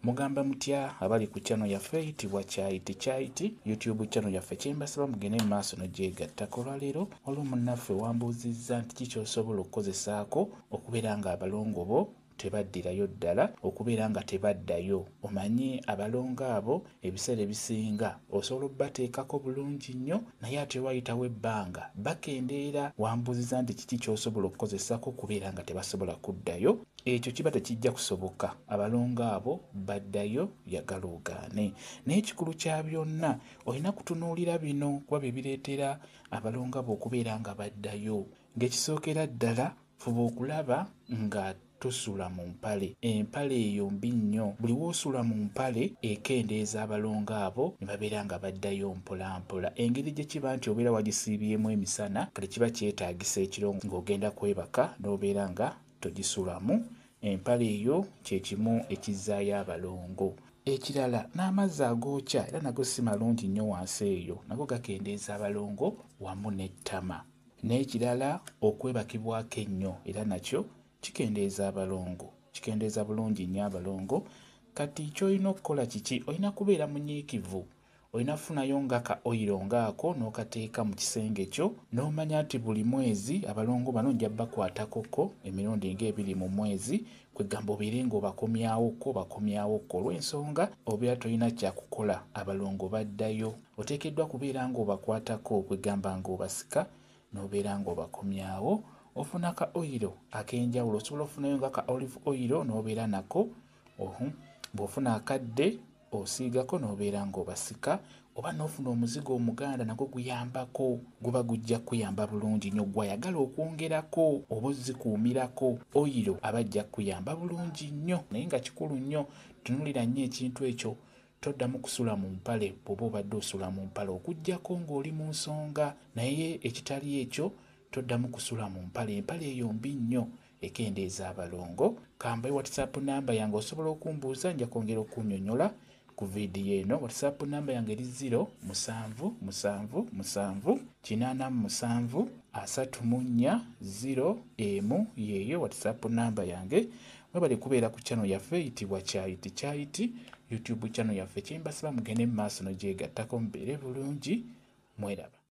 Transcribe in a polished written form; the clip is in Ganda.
Mugamba mutya abali ku channel yaffe eyitibwa Kyaiti YouTube channel yaffe kyembasaba mugende mu maaso n'ogyegattako. Olwaleero waliwo munnaffe wambuuzizza nti ki ky'osobola okukozesaako okubeera nga abalongo bo tebaddirayo ddala, okubeera nga tebaddayo. Omanyi abalongo abo ebiseera ebisinga osobola obbateekako bulungi nnyo naye ate wayitawo ebbanga bakendeera. Wambuuziza nti kiki ky'osobola okukozesaako okubeera nga tebasobola kuddayo. Ekyo kiba tekijja kusoboka, abalongo abo baddayo yagala ogaane. Naye ekikulu kya byonna olina kutunuulira bino kuba bye bireetera abalongo abo okubeera nga baddayo. Ng'ekisookera ddala fuba okulaba nga tosula mu mpale. Empale eyo mbi nnyo. Buli woosula mu mpale ekendeeza abalongo abo ne babeera nga baddayo mpola mpola. Engeri gye kiba nti obeera wagisiibyemu emisana kale kiba kyetaagisa ekiro ng'ogenda kwebaka n'obeera nga togisulamu. Empale eyo kye kimu ekizzaayo abalongo. Ekirala n'amazzi agookya era nago si malungi nnyo wansi eyo, nago gakendeeza abalongo wamu n'ettama. N'ekirala okwebakibwako ennyo era nakyo kikendeeza abalongo, kikendeeza bulungi nnyo abalongo. Kati ky'olina okukola kiki? Olina kubeera munyiikivu, olina kufunayo nga ka oyiro ngaako n'okateeka mu kisenge kyo n'omanya nti buli mwezi abalongo bano nja bakwatako emirundi ng'ebiri mu mwezi, kwegamba obeere ng'obakomyawokko olw'ensonga obeera tolina kyakukola abalongo baddayo. Oteekeddwa kubeera ng'obakwatako, kwegamba ng'obasika n'obeera ng'obakomyawo. Ofuna ka oyiro ak'enjawulo, osobola ofunayo nga ka olive oyiro n'obeera nako. Bw'ofuna akadde osiigako n'obeera ng'obasika, oba n'ofuna omuzigo omuganda nagwo guyambako, guba gujja kuyamba bulungi nnyo. Gwayagala okwongerako oba ozikuumirako oyiro aba ajja kuyamba bulungi nnyo. Naye nga kikulu nnyo tunuulira nnyo ekintu ekyo, toddamu kusula mu mpale bw'oba obadde osula mu mpale okuggyako ng'oli mu nsonga. Naye ekitali ekyo toddamu kusula mu mpale. Empale eyo mbi nnyo, ekendeeza abalongo. Kambaye WhatsApp namba yange, osobola okumbuuza nja kwongera okunnyonnyola ku vidiyo eno. WhatsApp namba yange eri 0777873401 yeeyo WhatsApp namba yange. Mwebale kubeera ku channel yaffe eyitibwa Kyaiti YouTube channel yaffe. Kyembasaba mugende mu maaso n'ogyegattako mubeere bulungi. Mweraba.